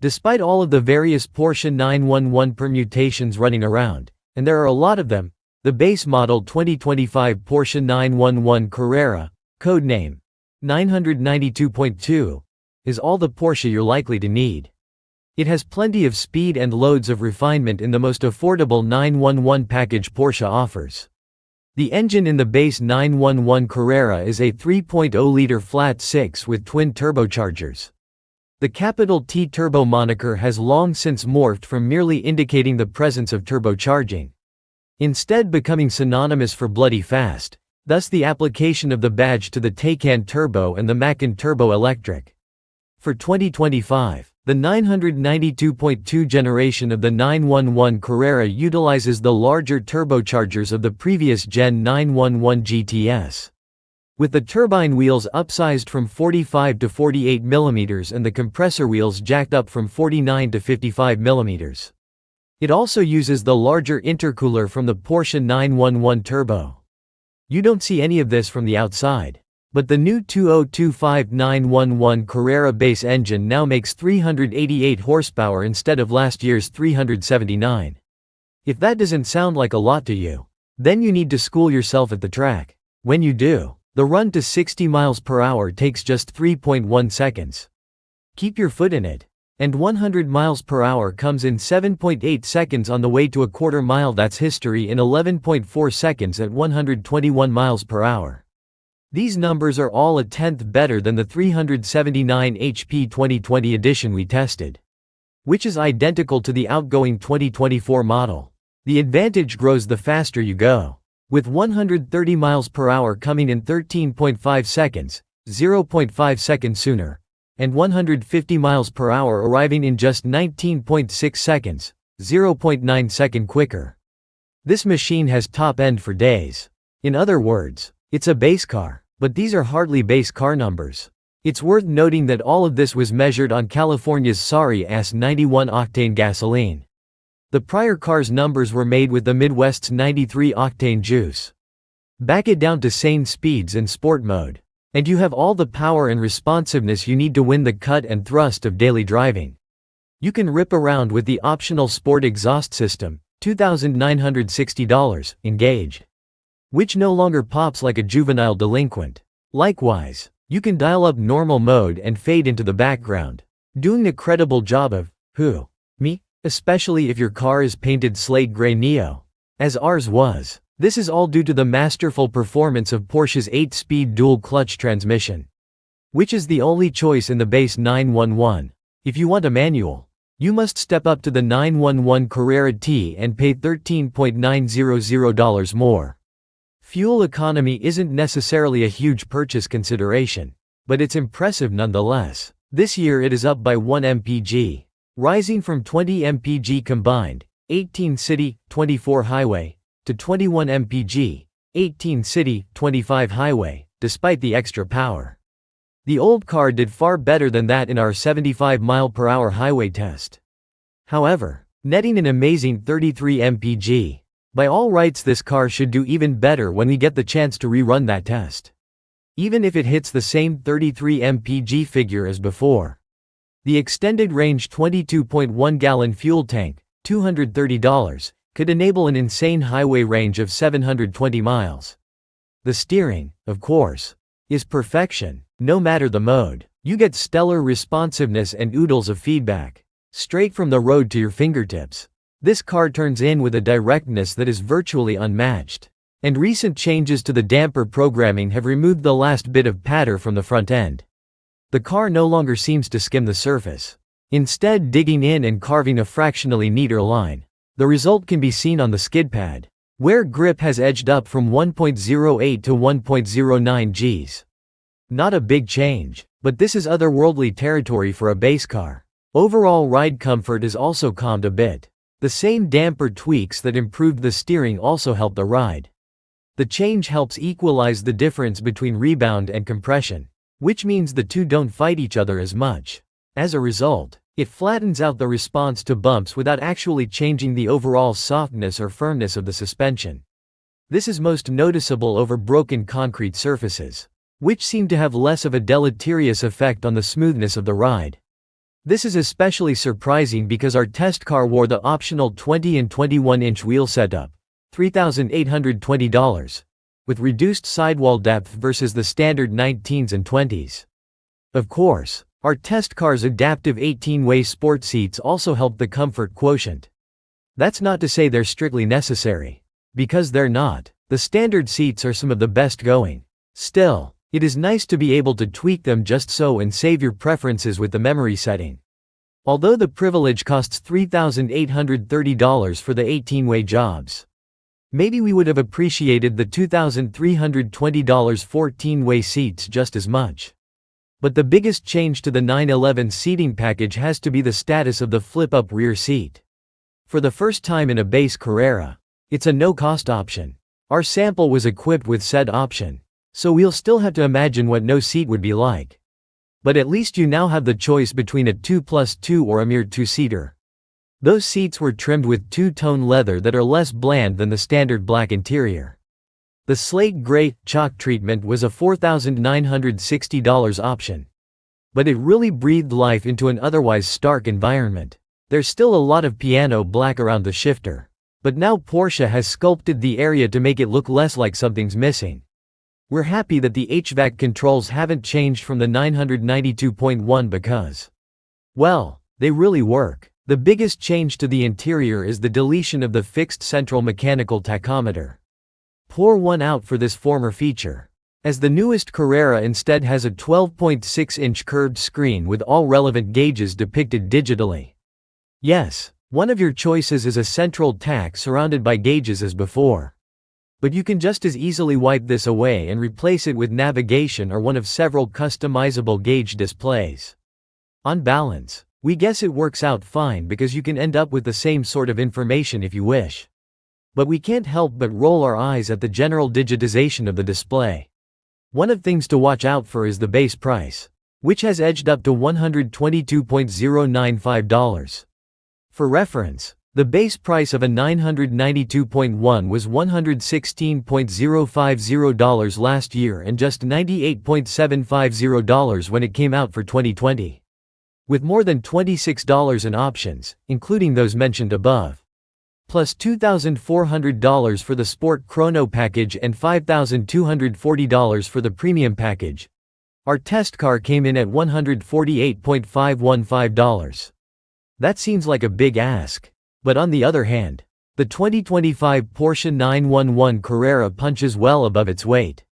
Despite all of the various Porsche 911 permutations running around, and there are a lot of them, the base model 2025 Porsche 911 Carrera, codename 992.2, is all the Porsche you're likely to need. It has plenty of speed and loads of refinement in the most affordable 911 package Porsche offers. The engine in the base 911 Carrera is a 3.0-liter flat 6 with twin turbochargers. The capital T turbo moniker has long since morphed from merely indicating the presence of turbocharging, instead becoming synonymous for bloody fast, thus the application of the badge to the Taycan Turbo and the Macan Turbo Electric. For 2025, the 992.2 generation of the 911 Carrera utilizes the larger turbochargers of the previous Gen 911 GTS. With the turbine wheels upsized from 45 to 48 mm and the compressor wheels jacked up from 49 to 55 mm. It also uses the larger intercooler from the Porsche 911 Turbo. You don't see any of this from the outside. But the new 2025 911 Carrera base engine now makes 388 horsepower instead of last year's 379. If that doesn't sound like a lot to you, then you need to school yourself at the track. When you do, the run to 60 miles per hour takes just 3.1 seconds. Keep your foot in it. And 100 miles per hour comes in 7.8 seconds on the way to a quarter mile. That's history in 11.4 seconds at 121 miles per hour. These numbers are all a tenth better than the 379 HP 2020 edition we tested, which is identical to the outgoing 2024 model. The advantage grows the faster you go, with 130 miles per hour coming in 13.5 seconds, 0.5 seconds sooner, and 150 miles per hour arriving in just 19.6 seconds, 0.9 seconds quicker. This machine has top end for days. In other words, it's a base car, but these are hardly base car numbers. It's worth noting that all of this was measured on California's sorry-ass 91-octane gasoline. The prior car's numbers were made with the Midwest's 93-octane juice. Back it down to sane speeds in sport mode, and you have all the power and responsiveness you need to win the cut and thrust of daily driving. You can rip around with the optional sport exhaust system, $2,960, engaged, which no longer pops like a juvenile delinquent. Likewise, you can dial up normal mode and fade into the background, doing a credible job of, me, especially if your car is painted slate gray neo, as ours was. This is all due to the masterful performance of Porsche's 8-speed dual-clutch transmission, which is the only choice in the base 911. If you want a manual, you must step up to the 911 Carrera T and pay $13,900 more. Fuel economy isn't necessarily a huge purchase consideration, but it's impressive nonetheless. This year it is up by 1 mpg, rising from 20 mpg combined, 18 city, 24 highway, to 21 mpg, 18 city, 25 highway, despite the extra power. The old car did far better than that in our 75 mph highway test, however, netting an amazing 33 mpg. By all rights, this car should do even better when we get the chance to rerun that test, even if it hits the same 33 mpg figure as before. The extended range 22.1-gallon fuel tank, $230, could enable an insane highway range of 720 miles. The steering, of course, is perfection. No matter the mode, you get stellar responsiveness and oodles of feedback, straight from the road to your fingertips. This car turns in with a directness that is virtually unmatched. And recent changes to the damper programming have removed the last bit of patter from the front end. The car no longer seems to skim the surface, instead digging in and carving a fractionally neater line. The result can be seen on the skid pad, where grip has edged up from 1.08 to 1.09 Gs. Not a big change, but this is otherworldly territory for a base car. Overall ride comfort is also calmed a bit. The same damper tweaks that improved the steering also help the ride. The change helps equalize the difference between rebound and compression, which means the two don't fight each other as much. As a result, it flattens out the response to bumps without actually changing the overall softness or firmness of the suspension. This is most noticeable over broken concrete surfaces, which seem to have less of a deleterious effect on the smoothness of the ride. This is especially surprising because our test car wore the optional 20 and 21-inch wheel setup, $3,820, with reduced sidewall depth versus the standard 19s and 20s. Of course, our test car's adaptive 18-way sport seats also help the comfort quotient. That's not to say they're strictly necessary. Because they're not. The standard seats are some of the best going. Still, it is nice to be able to tweak them just so and save your preferences with the memory setting. Although the privilege costs $3,830 for the 18-way jobs. Maybe we would have appreciated the $2,320 14-way seats just as much. But the biggest change to the 911 seating package has to be the status of the flip-up rear seat. For the first time in a base Carrera, it's a no-cost option. Our sample was equipped with said option. So we'll still have to imagine what no seat would be like. But at least you now have the choice between a 2+2 or a mere 2-seater. Those seats were trimmed with two-tone leather that are less bland than the standard black interior. The slate gray chalk treatment was a $4,960 option. But it really breathed life into an otherwise stark environment. There's still a lot of piano black around the shifter. But now Porsche has sculpted the area to make it look less like something's missing. We're happy that the HVAC controls haven't changed from the 992.1 because, well, they really work. The biggest change to the interior is the deletion of the fixed central mechanical tachometer. Pour one out for this former feature. As the newest Carrera instead has a 12.6-inch curved screen with all relevant gauges depicted digitally. Yes. One of your choices is a central tach surrounded by gauges as before. But you can just as easily wipe this away and replace it with navigation or one of several customizable gauge displays. On balance, we guess it works out fine because you can end up with the same sort of information if you wish. But we can't help but roll our eyes at the general digitization of the display. One of the things to watch out for is the base price, which has edged up to $122.095. For reference, the base price of a 992.1 was $116.050 last year and just $98.750 when it came out for 2020. With more than $26 in options, including those mentioned above. Plus $2,400 for the Sport Chrono package and $5,240 for the Premium package. Our test car came in at $148.515. That seems like a big ask. But on the other hand, the 2025 Porsche 911 Carrera punches well above its weight.